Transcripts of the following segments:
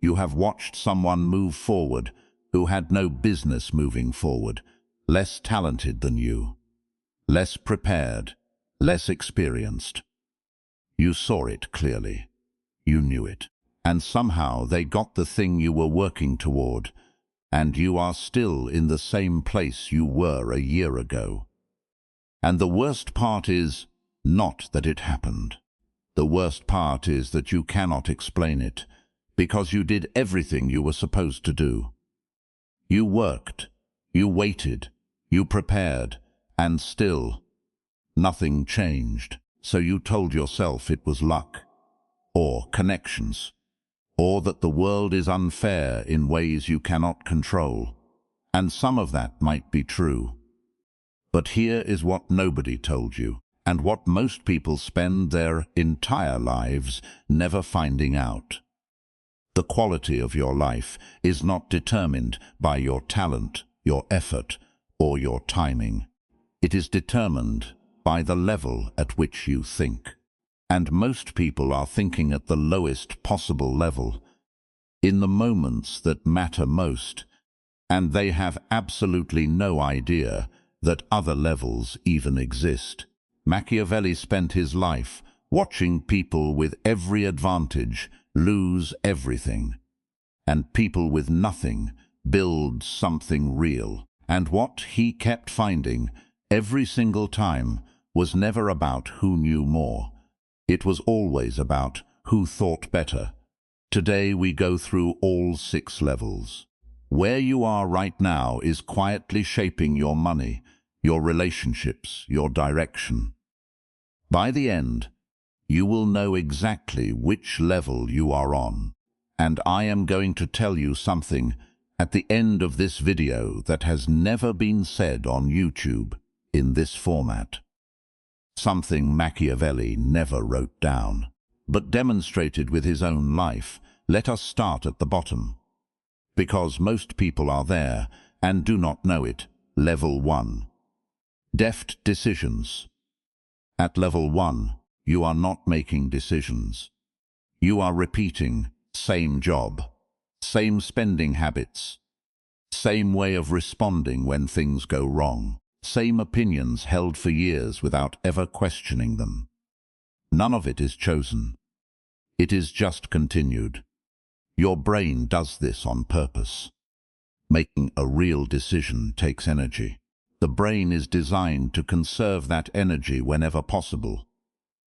You have watched someone move forward who had no business moving forward, less talented than you, less prepared, less experienced. You saw it clearly. You knew it. And somehow they got the thing you were working toward, and you are still in the same place you were a year ago. And the worst part is not that it happened. The worst part is that you cannot explain it, because you did everything you were supposed to do. You worked, you waited, you prepared, and still nothing changed. So you told yourself it was luck, or connections, or that the world is unfair in ways you cannot control. And some of that might be true. But here is what nobody told you, and what most people spend their entire lives never finding out. The quality of your life is not determined by your talent, your effort, or your timing. It is determined by the level at which you think. And most people are thinking at the lowest possible level, in the moments that matter most, and they have absolutely no idea that other levels even exist. Machiavelli spent his life watching people with every advantage lose everything, and people with nothing build something real. And what he kept finding every single time was never about who knew more. It was always about who thought better. Today we go through all 6 levels. Where you are right now is quietly shaping your money, your relationships, your direction. By the end, you will know exactly which level you are on. And I am going to tell you something at the end of this video that has never been said on YouTube in this format. Something Machiavelli never wrote down, but demonstrated with his own life. Let us start at the bottom, because most people are there and do not know it. Level 1. Deft decisions. At level 1, you are not making decisions. You are repeating same job, same spending habits, same way of responding when things go wrong, same opinions held for years without ever questioning them. None of it is chosen. It is just continued. Your brain does this on purpose. Making a real decision takes energy. The brain is designed to conserve that energy whenever possible.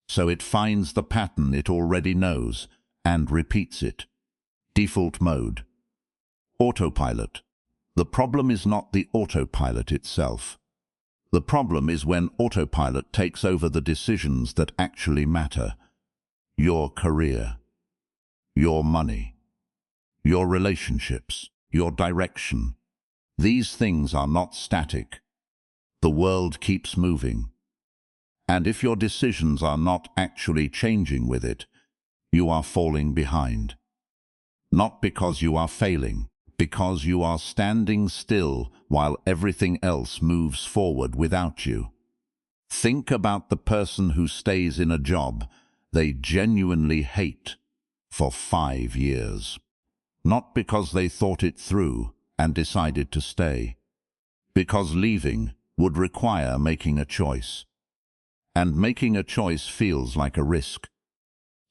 So it finds the pattern it already knows and repeats it. Default mode. Autopilot. The problem is not the autopilot itself. The problem is when autopilot takes over the decisions that actually matter. Your career, your money, your relationships, your direction. These things are not static. The world keeps moving. And if your decisions are not actually changing with it, you are falling behind. Not because you are failing, because you are standing still while everything else moves forward without you. Think about the person who stays in a job they genuinely hate for 5 years. Not because they thought it through and decided to stay, because leaving would require making a choice. And making a choice feels like a risk.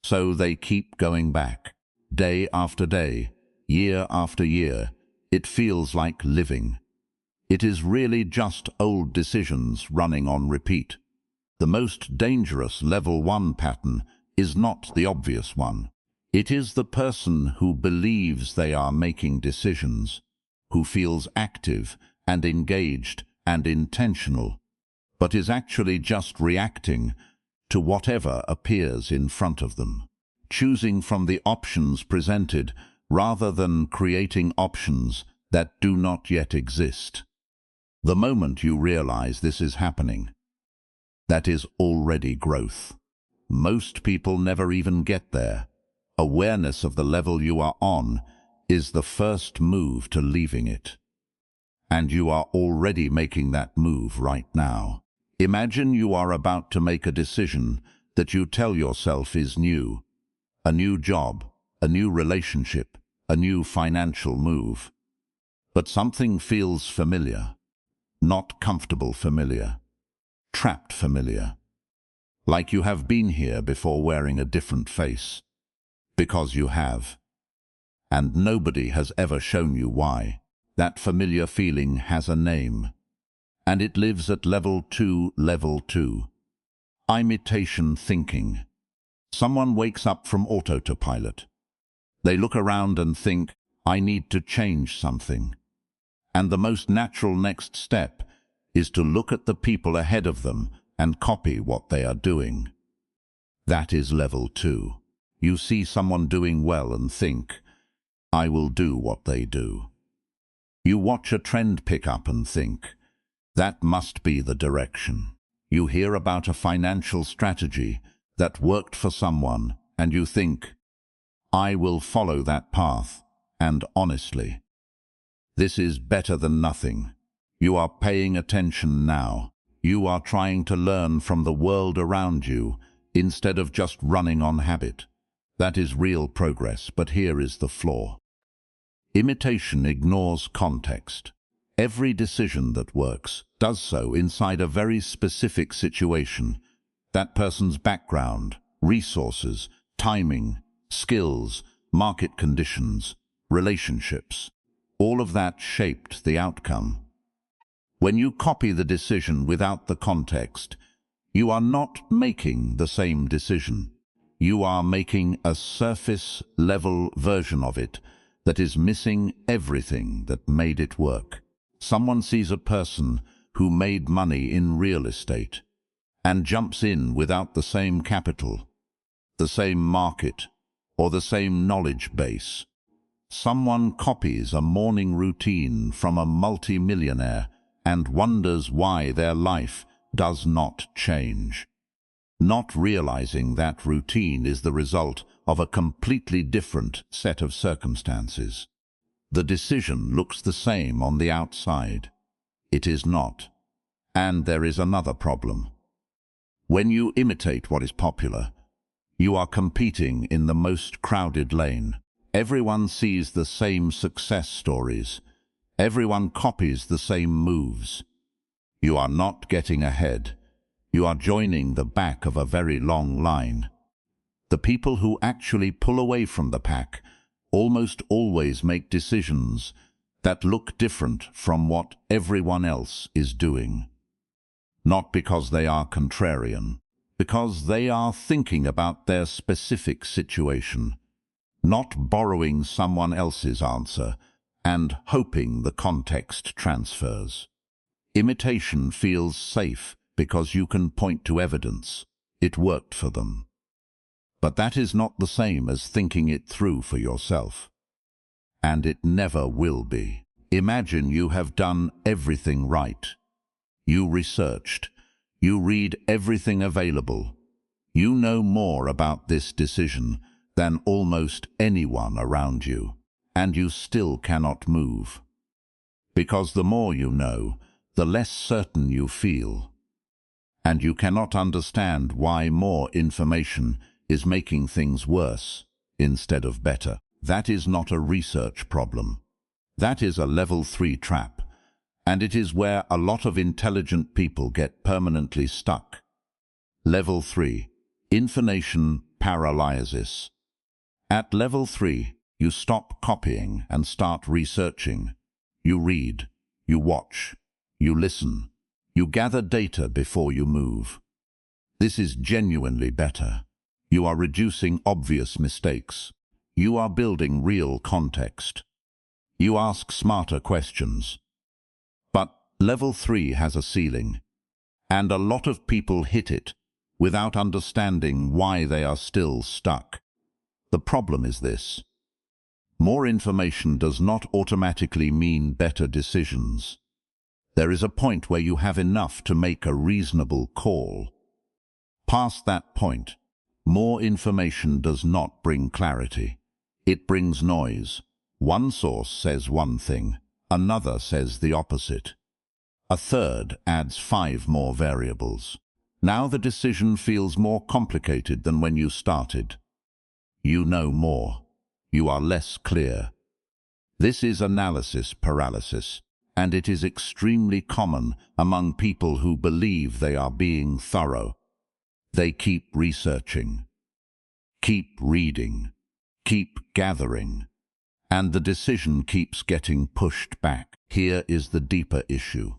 So they keep going back, day after day, year after year. It feels like living. It is really just old decisions running on repeat. The most dangerous level 1 pattern is not the obvious one. It is the person who believes they are making decisions, who feels active and engaged and intentional, but is actually just reacting to whatever appears in front of them, choosing from the options presented rather than creating options that do not yet exist. The moment you realize this is happening, that is already growth. Most people never even get there. Awareness of the level you are on is the first move to leaving it. And you are already making that move right now. Imagine you are about to make a decision that you tell yourself is new. A new job, a new relationship, a new financial move. But something feels familiar, not comfortable familiar, trapped familiar. Like you have been here before wearing a different face. Because you have. And nobody has ever shown you why. That familiar feeling has a name. And it lives at level 2, level 2. Imitation thinking. Someone wakes up from autopilot. They look around and think, I need to change something. And the most natural next step is to look at the people ahead of them and copy what they are doing. That is level 2. You see someone doing well and think, I will do what they do. You watch a trend pick up and think, that must be the direction. You hear about a financial strategy that worked for someone and you think, I will follow that path, and honestly. This is better than nothing. You are paying attention now. You are trying to learn from the world around you instead of just running on habit. That is real progress, but here is the flaw. Imitation ignores context. Every decision that works does so inside a very specific situation. That person's background, resources, timing, skills, market conditions, relationships. All of that shaped the outcome. When you copy the decision without the context, you are not making the same decision. You are making a surface-level version of it that is missing everything that made it work. Someone sees a person who made money in real estate and jumps in without the same capital, the same market, or the same knowledge base. Someone copies a morning routine from a multi-millionaire and wonders why their life does not change, not realizing that routine is the result of a completely different set of circumstances. The decision looks the same on the outside. It is not. And there is another problem. When you imitate what is popular, you are competing in the most crowded lane. Everyone sees the same success stories. Everyone copies the same moves. You are not getting ahead. You are joining the back of a very long line. The people who actually pull away from the pack almost always make decisions that look different from what everyone else is doing. Not because they are contrarian, because they are thinking about their specific situation, not borrowing someone else's answer and hoping the context transfers. Imitation feels safe because you can point to evidence. It worked for them. But that is not the same as thinking it through for yourself. And it never will be. Imagine you have done everything right. You researched. You read everything available. You know more about this decision than almost anyone around you, and you still cannot move. Because the more you know, the less certain you feel. And you cannot understand why more information is making things worse instead of better. That is not a research problem. That is a level 3 trap, and it is where a lot of intelligent people get permanently stuck. Level 3. Information paralysis. At level 3, you stop copying and start researching. You read, you watch, you listen, you gather data before you move. This is genuinely better. You are reducing obvious mistakes. You are building real context. You ask smarter questions. But level 3 has a ceiling, and a lot of people hit it without understanding why they are still stuck. The problem is this. More information does not automatically mean better decisions. There is a point where you have enough to make a reasonable call. Past that point, more information does not bring clarity. It brings noise. One source says one thing, another says the opposite. A third adds 5 more variables. Now the decision feels more complicated than when you started. You know more. You are less clear. This is analysis paralysis, and it is extremely common among people who believe they are being thorough. They keep researching, keep reading, keep gathering, and the decision keeps getting pushed back. Here is the deeper issue.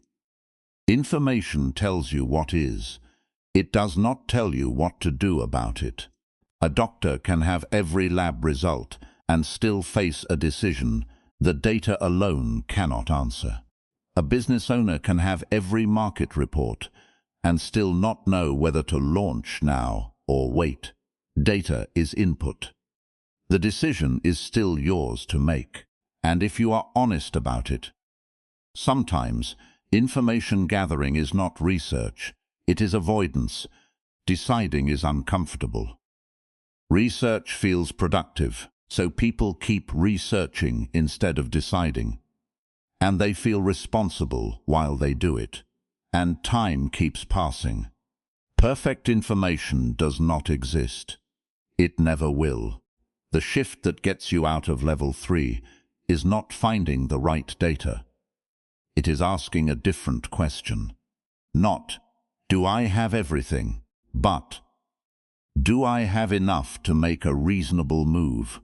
Information tells you what is. It does not tell you what to do about it. A doctor can have every lab result and still face a decision the data alone cannot answer. A business owner can have every market report and still not know whether to launch now or wait. Data is input. The decision is still yours to make, and if you are honest about it. Sometimes, information gathering is not research, it is avoidance. Deciding is uncomfortable. Research feels productive, so people keep researching instead of deciding. And they feel responsible while they do it. And time keeps passing. Perfect information does not exist. It never will. The shift that gets you out of level 3 is not finding the right data. It is asking a different question. Not, do I have everything? But, do I have enough to make a reasonable move?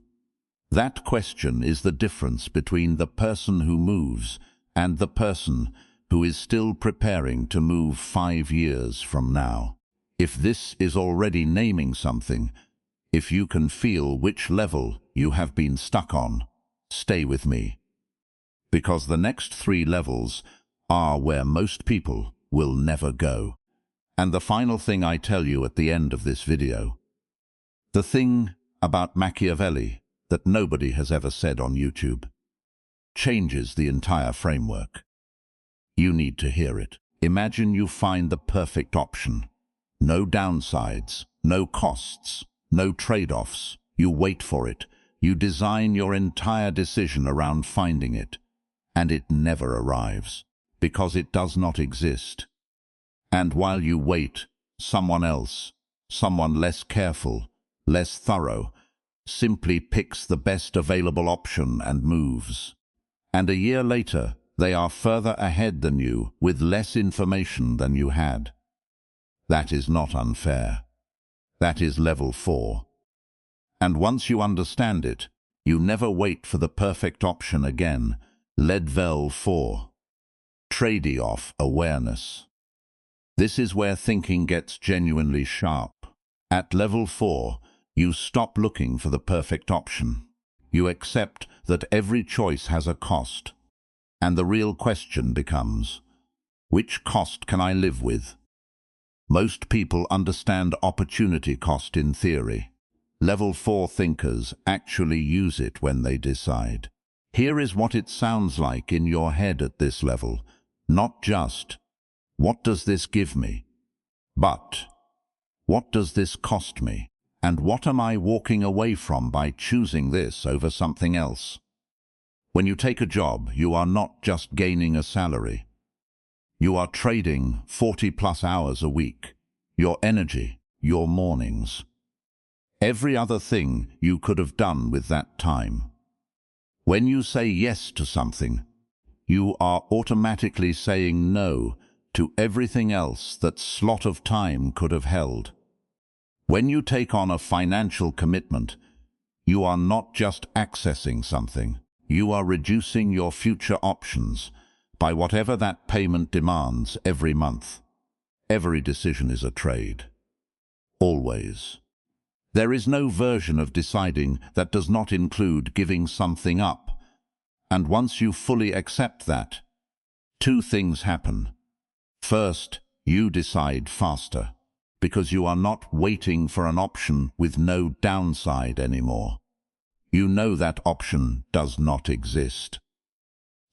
That question is the difference between the person who moves and the person who is still preparing to move 5 years from now. If this is already naming something, if you can feel which level you have been stuck on, stay with me. Because the next 3 levels are where most people will never go. And the final thing I tell you at the end of this video, the thing about Machiavelli that nobody has ever said on YouTube, changes the entire framework. You need to hear it. Imagine you find the perfect option. No downsides, no costs, no trade-offs. You wait for it. You design your entire decision around finding it. And it never arrives, because it does not exist. And while you wait, someone else, someone less careful, less thorough, simply picks the best available option and moves. And a year later, they are further ahead than you with less information than you had. That is not unfair. That is level 4. And once you understand it, you never wait for the perfect option again. Level 4. Tradeoff awareness. This is where thinking gets genuinely sharp. At level 4, you stop looking for the perfect option. You accept that every choice has a cost. And the real question becomes, which cost can I live with? Most people understand opportunity cost in theory. Level 4 thinkers actually use it when they decide. Here is what it sounds like in your head at this level. Not just, what does this give me? But, what does this cost me? And what am I walking away from by choosing this over something else? When you take a job, you are not just gaining a salary. You are trading 40+ hours a week, your energy, your mornings. Every other thing you could have done with that time. When you say yes to something, you are automatically saying no to everything else that slot of time could have held. When you take on a financial commitment, you are not just accessing something, you are reducing your future options by whatever that payment demands every month. Every decision is a trade. Always. There is no version of deciding that does not include giving something up. And once you fully accept that, 2 things happen. First, you decide faster, because you are not waiting for an option with no downside anymore. You know that option does not exist.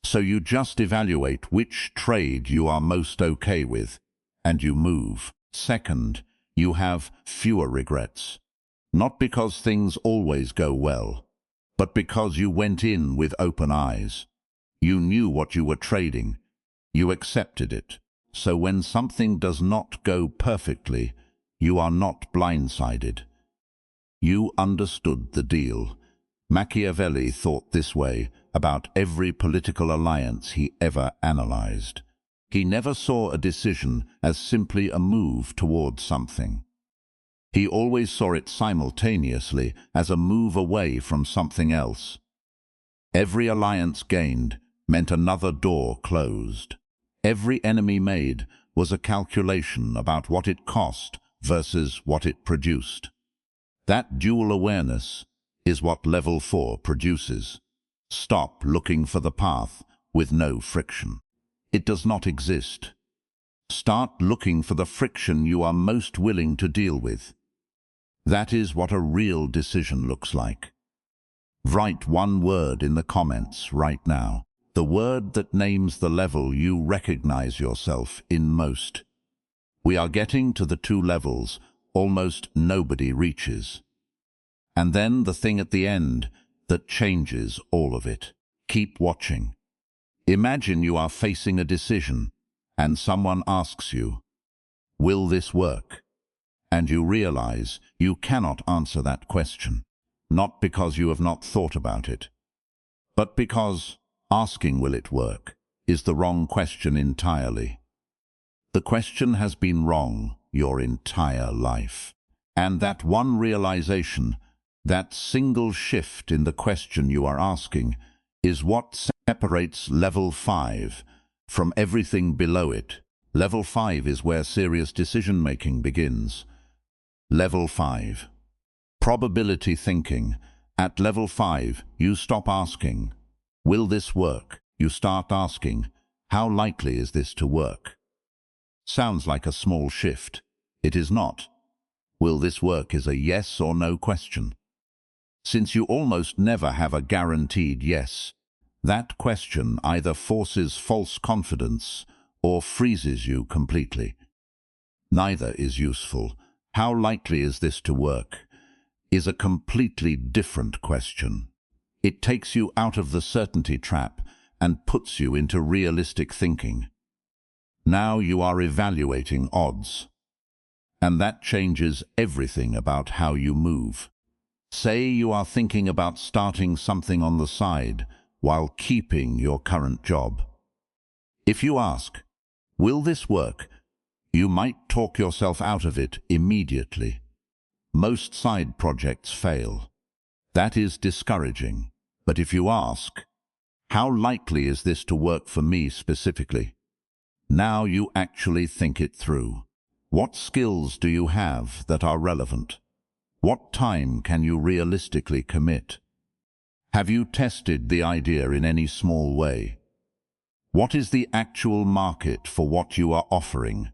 So you just evaluate which trade you are most okay with, and you move. Second, you have fewer regrets. Not because things always go well, but because you went in with open eyes. You knew what you were trading. You accepted it. So when something does not go perfectly, you are not blindsided. You understood the deal. Machiavelli thought this way about every political alliance he ever analyzed. He never saw a decision as simply a move towards something. He always saw it simultaneously as a move away from something else. Every alliance gained meant another door closed. Every enemy made was a calculation about what it cost versus what it produced. That dual awareness is what level 4 produces. Stop looking for the path with no friction. It does not exist. Start looking for the friction you are most willing to deal with. That is what a real decision looks like. Write one word in the comments right now. The word that names the level you recognize yourself in most. We are getting to the 2 levels almost nobody reaches. And then the thing at the end that changes all of it. Keep watching. Imagine you are facing a decision and someone asks you, "Will this work?" And you realize you cannot answer that question, not because you have not thought about it, but because asking "will it work" is the wrong question entirely. The question has been wrong your entire life. And that one realization, that single shift in the question you are asking, is what separates level 5 from everything below it. Level 5 is where serious decision-making begins. Level 5. Probability thinking. At level 5, you stop asking, "Will this work?" You start asking, "How likely is this to work?" Sounds like a small shift. It is not. Will this work is a yes or no question. Since you almost never have a guaranteed yes, that question either forces false confidence or freezes you completely. Neither is useful. How likely is this to work is a completely different question. It takes you out of the certainty trap and puts you into realistic thinking. Now you are evaluating odds. And that changes everything about how you move. Say you are thinking about starting something on the side while keeping your current job. If you ask, "Will this work?" you might talk yourself out of it immediately. Most side projects fail. That is discouraging. But if you ask, "How likely is this to work for me specifically?" now you actually think it through. What skills do you have that are relevant? What time can you realistically commit? Have you tested the idea in any small way? What is the actual market for what you are offering?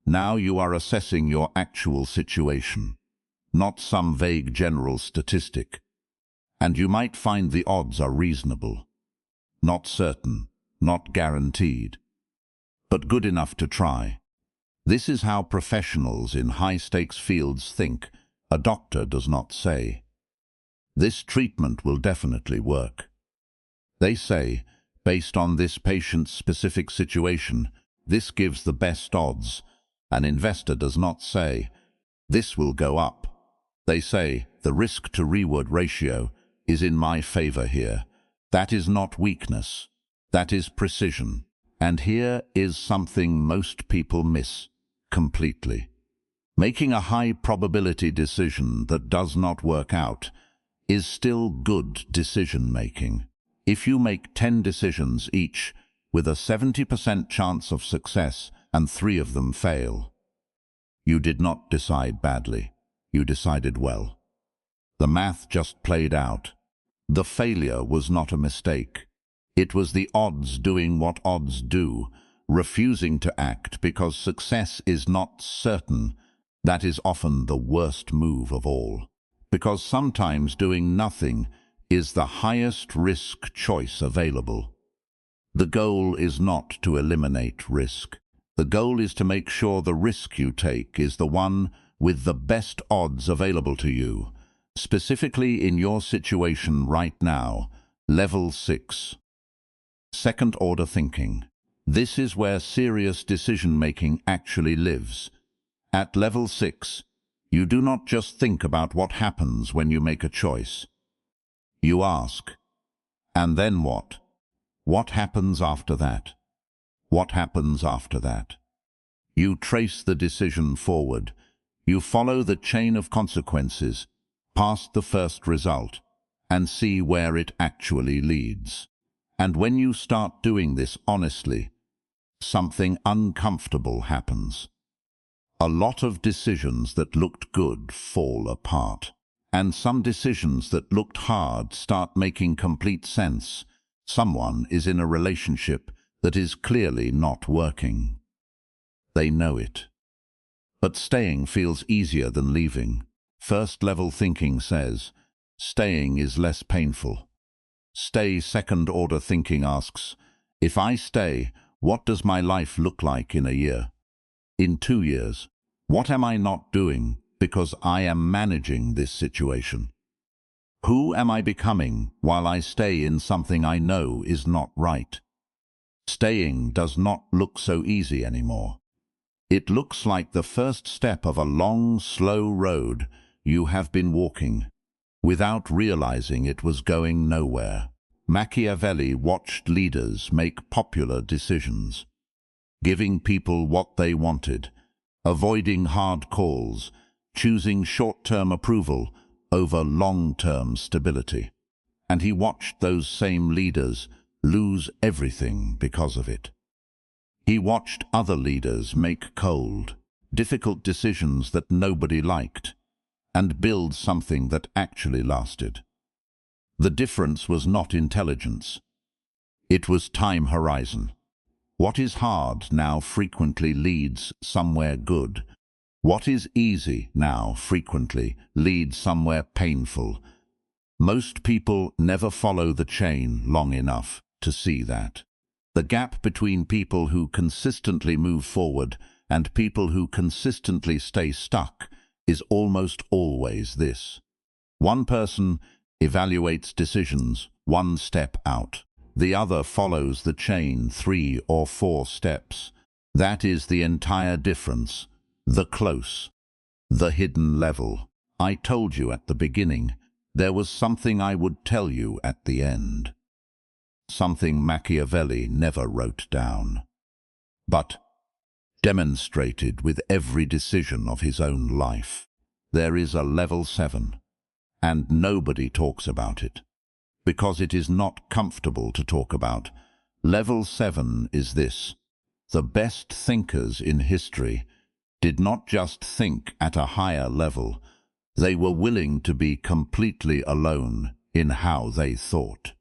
Now you are assessing your actual situation, not some vague general statistic. And you might find the odds are reasonable, not certain, not guaranteed, but good enough to try. This is how professionals in high-stakes fields think. A doctor does not say, "This treatment will definitely work." They say, "Based on this patient's specific situation, this gives the best odds." An investor does not say, "This will go up." They say, "The risk-to-reward ratio is in my favor here." That is not weakness. That is precision. And here is something most people miss completely. Making a high-probability decision that does not work out is still good decision-making. If you make 10 decisions each with a 70% chance of success and 3 of them fail, you did not decide badly. You decided well. The math just played out. The failure was not a mistake. It was the odds doing what odds do, refusing to act because success is not certain. That is often the worst move of all, because sometimes doing nothing is the highest risk choice available. The goal is not to eliminate risk. The goal is to make sure the risk you take is the one with the best odds available to you, specifically in your situation right now. Level 6. Second-order thinking. This is where serious decision-making actually lives. At level 6, you do not just think about what happens when you make a choice. You ask, and then what? What happens after that? What happens after that? You trace the decision forward. You follow the chain of consequences, past the first result, and see where it actually leads. And when you start doing this honestly, something uncomfortable happens. A lot of decisions that looked good fall apart. And some decisions that looked hard start making complete sense. Someone is in a relationship that is clearly not working. They know it. But staying feels easier than leaving. First-level thinking says, staying is less painful. Stay second-order thinking asks, if I stay, what does my life look like in a year? In 2 years? What am I not doing because I am managing this situation? Who am I becoming while I stay in something I know is not right? Staying does not look so easy anymore. It looks like the first step of a long, slow road you have been walking, without realizing it was going nowhere. Machiavelli watched leaders make popular decisions, giving people what they wanted, avoiding hard calls, choosing short-term approval over long-term stability. And he watched those same leaders lose everything because of it. He watched other leaders make cold, difficult decisions that nobody liked, and build something that actually lasted. The difference was not intelligence. It was time horizon. What is hard now frequently leads somewhere good. What is easy now frequently leads somewhere painful. Most people never follow the chain long enough to see that. The gap between people who consistently move forward and people who consistently stay stuck is almost always this. One person evaluates decisions 1 step out. The other follows the chain 3 or 4 steps. That is the entire difference. The close, the hidden level. I told you at the beginning, there was something I would tell you at the end. Something Machiavelli never wrote down, but demonstrated with every decision of his own life. There is a level 7, and nobody talks about it, because it is not comfortable to talk about. Level 7 is this: the best thinkers in history did not just think at a higher level, they were willing to be completely alone in how they thought.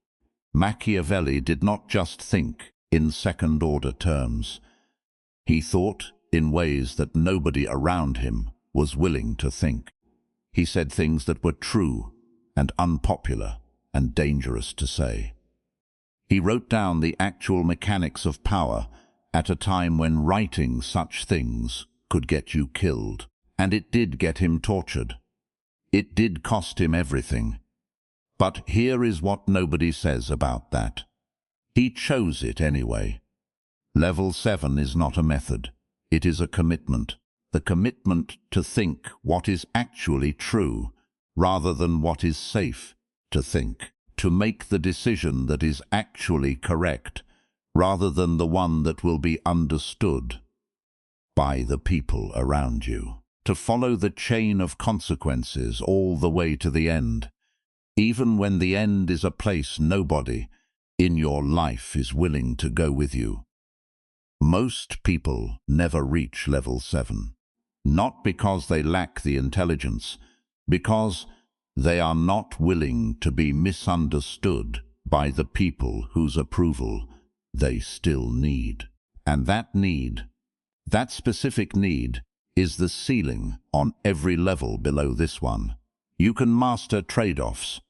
Machiavelli did not just think in second-order terms. He thought in ways that nobody around him was willing to think. He said things that were true and unpopular and dangerous to say. He wrote down the actual mechanics of power at a time when writing such things could get you killed. And it did get him tortured. It did cost him everything. But here is what nobody says about that. He chose it anyway. Level 7 is not a method. It is a commitment. The commitment to think what is actually true, rather than what is safe to think. To make the decision that is actually correct, rather than the one that will be understood by the people around you. To follow the chain of consequences all the way to the end, even when the end is a place nobody in your life is willing to go with you. Most people never reach level 7, not because they lack the intelligence, because they are not willing to be misunderstood by the people whose approval they still need. And that specific need, is the ceiling on every level below this one. You can master trade-offs.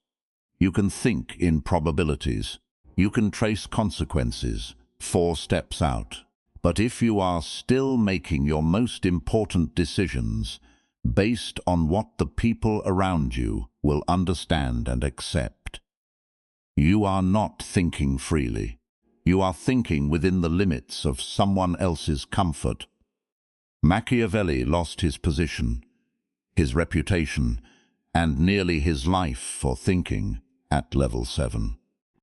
You can think in probabilities. You can trace consequences 4 steps out. But if you are still making your most important decisions based on what the people around you will understand and accept, you are not thinking freely. You are thinking within the limits of someone else's comfort. Machiavelli lost his position, his reputation, and nearly his life for thinking at level 7.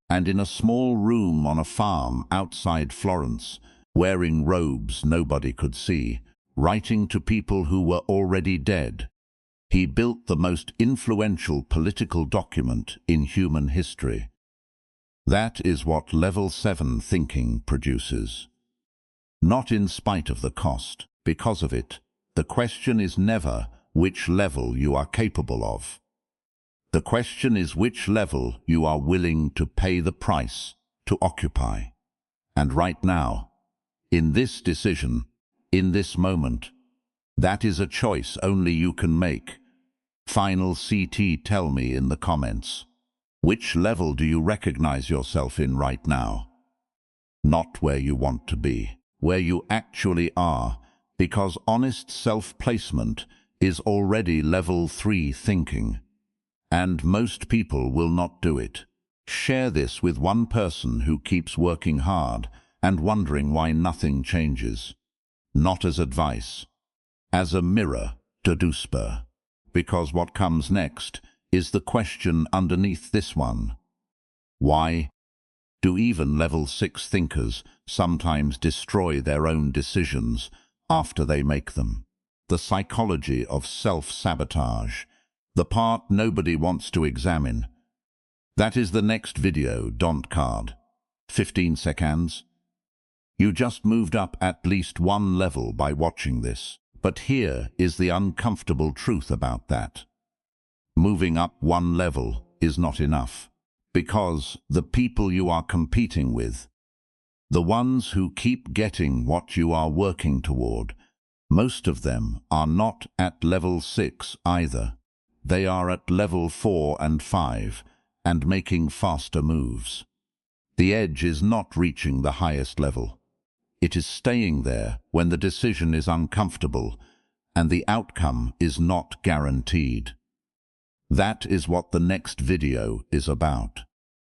And in a small room on a farm outside Florence, wearing robes nobody could see, writing to people who were already dead, he built the most influential political document in human history. That is what level 7 thinking produces. Not in spite of the cost, because of it. The question is never which level you are capable of. The question is which level you are willing to pay the price to occupy. And right now, in this decision, in this moment, that is a choice only you can make. Final CT, tell me in the comments. Which level do you recognize yourself in right now? Not where you want to be, where you actually are, because honest self-placement is already level 3 thinking. And most people will not do it. Share this with one person who keeps working hard and wondering why nothing changes. Not as advice, as a mirror to Dusper. Because what comes next is the question underneath this one. Why do even level 6 thinkers sometimes destroy their own decisions after they make them? The psychology of self-sabotage, the part nobody wants to examine. That is the next video, don't card. 15 seconds. You just moved up at least one level by watching this. But here is the uncomfortable truth about that. Moving up one level is not enough, because the people you are competing with, the ones who keep getting what you are working toward, most of them are not at level 6 either. They are at level 4 and 5 and making faster moves. The edge is not reaching the highest level. It is staying there when the decision is uncomfortable and the outcome is not guaranteed. That is what the next video is about.